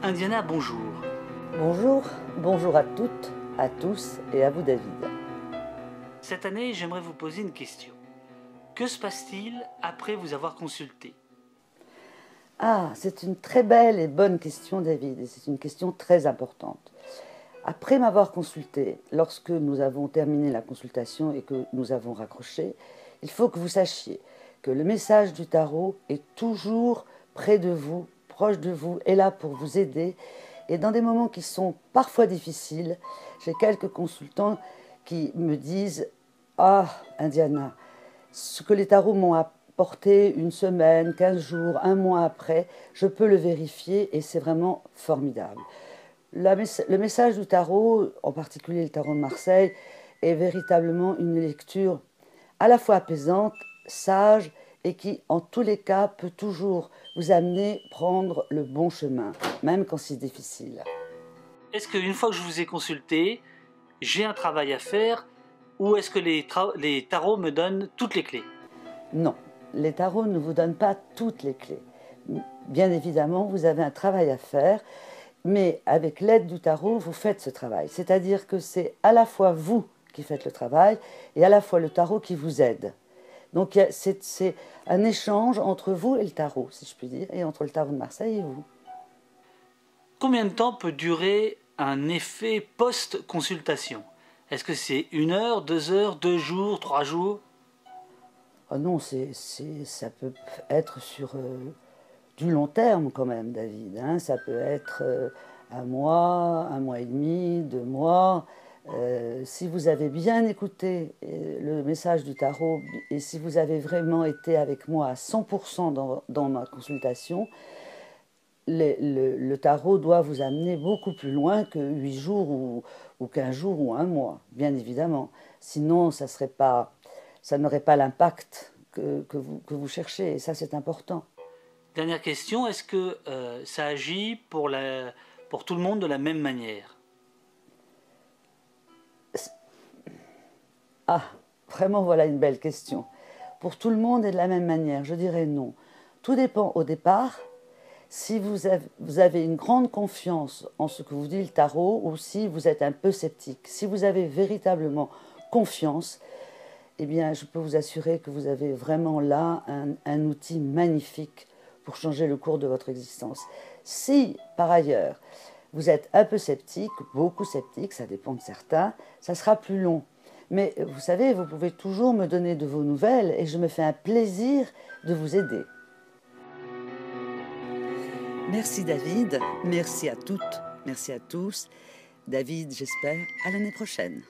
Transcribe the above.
Indiana, bonjour. Bonjour, bonjour à toutes, à tous et à vous David. Cette année, j'aimerais vous poser une question. Que se passe-t-il après vous avoir consulté? Ah, c'est une très belle et bonne question David, et c'est une question très importante. Après m'avoir consulté, lorsque nous avons terminé la consultation et que nous avons raccroché, il faut que vous sachiez que le message du tarot est toujours près de vous, proche de vous, est là pour vous aider. Et dans des moments qui sont parfois difficiles, j'ai quelques consultants qui me disent « Ah, Indiana, ce que les tarots m'ont apporté une semaine, 15 jours, un mois après, je peux le vérifier et c'est vraiment formidable. » Le message du tarot, en particulier le tarot de Marseille, est véritablement une lecture à la fois apaisante, sage et qui, en tous les cas, peut toujours vous amener à prendre le bon chemin, même quand c'est difficile. Est-ce qu'une fois que je vous ai consulté, j'ai un travail à faire ou est-ce que les tarots me donnent toutes les clés? Non, les tarots ne vous donnent pas toutes les clés. Bien évidemment, vous avez un travail à faire, mais avec l'aide du tarot, vous faites ce travail. C'est-à-dire que c'est à la fois vous qui faites le travail et à la fois le tarot qui vous aide. Donc c'est un échange entre vous et le tarot, si je puis dire, et entre le tarot de Marseille et vous. Combien de temps peut durer un effet post-consultation? Est-ce que c'est 1 heure, 2 heures, 2 jours, 3 jours? Oh non, ça peut être sur du long terme quand même, David. Hein. Ça peut être un mois et demi, 2 mois. Si vous avez bien écouté le message du tarot et si vous avez vraiment été avec moi à 100% dans ma consultation, le tarot doit vous amener beaucoup plus loin que 8 jours ou 15 jours ou un mois, bien évidemment. Sinon, ça n'aurait pas l'impact que vous cherchez, et ça c'est important. Dernière question, est-ce que ça agit pour tout le monde de la même manière? Ah, vraiment voilà une belle question. Pour tout le monde et de la même manière, je dirais non. Tout dépend au départ si vous avez une grande confiance en ce que vous dit le tarot ou si vous êtes un peu sceptique. Si vous avez véritablement confiance, eh bien, je peux vous assurer que vous avez vraiment là un outil magnifique pour changer le cours de votre existence. Si, par ailleurs, vous êtes un peu sceptique, beaucoup sceptique, ça dépend de certains, ça sera plus long. Mais vous savez, vous pouvez toujours me donner de vos nouvelles et je me fais un plaisir de vous aider. Merci David, merci à toutes, merci à tous. David, j'espère, à l'année prochaine.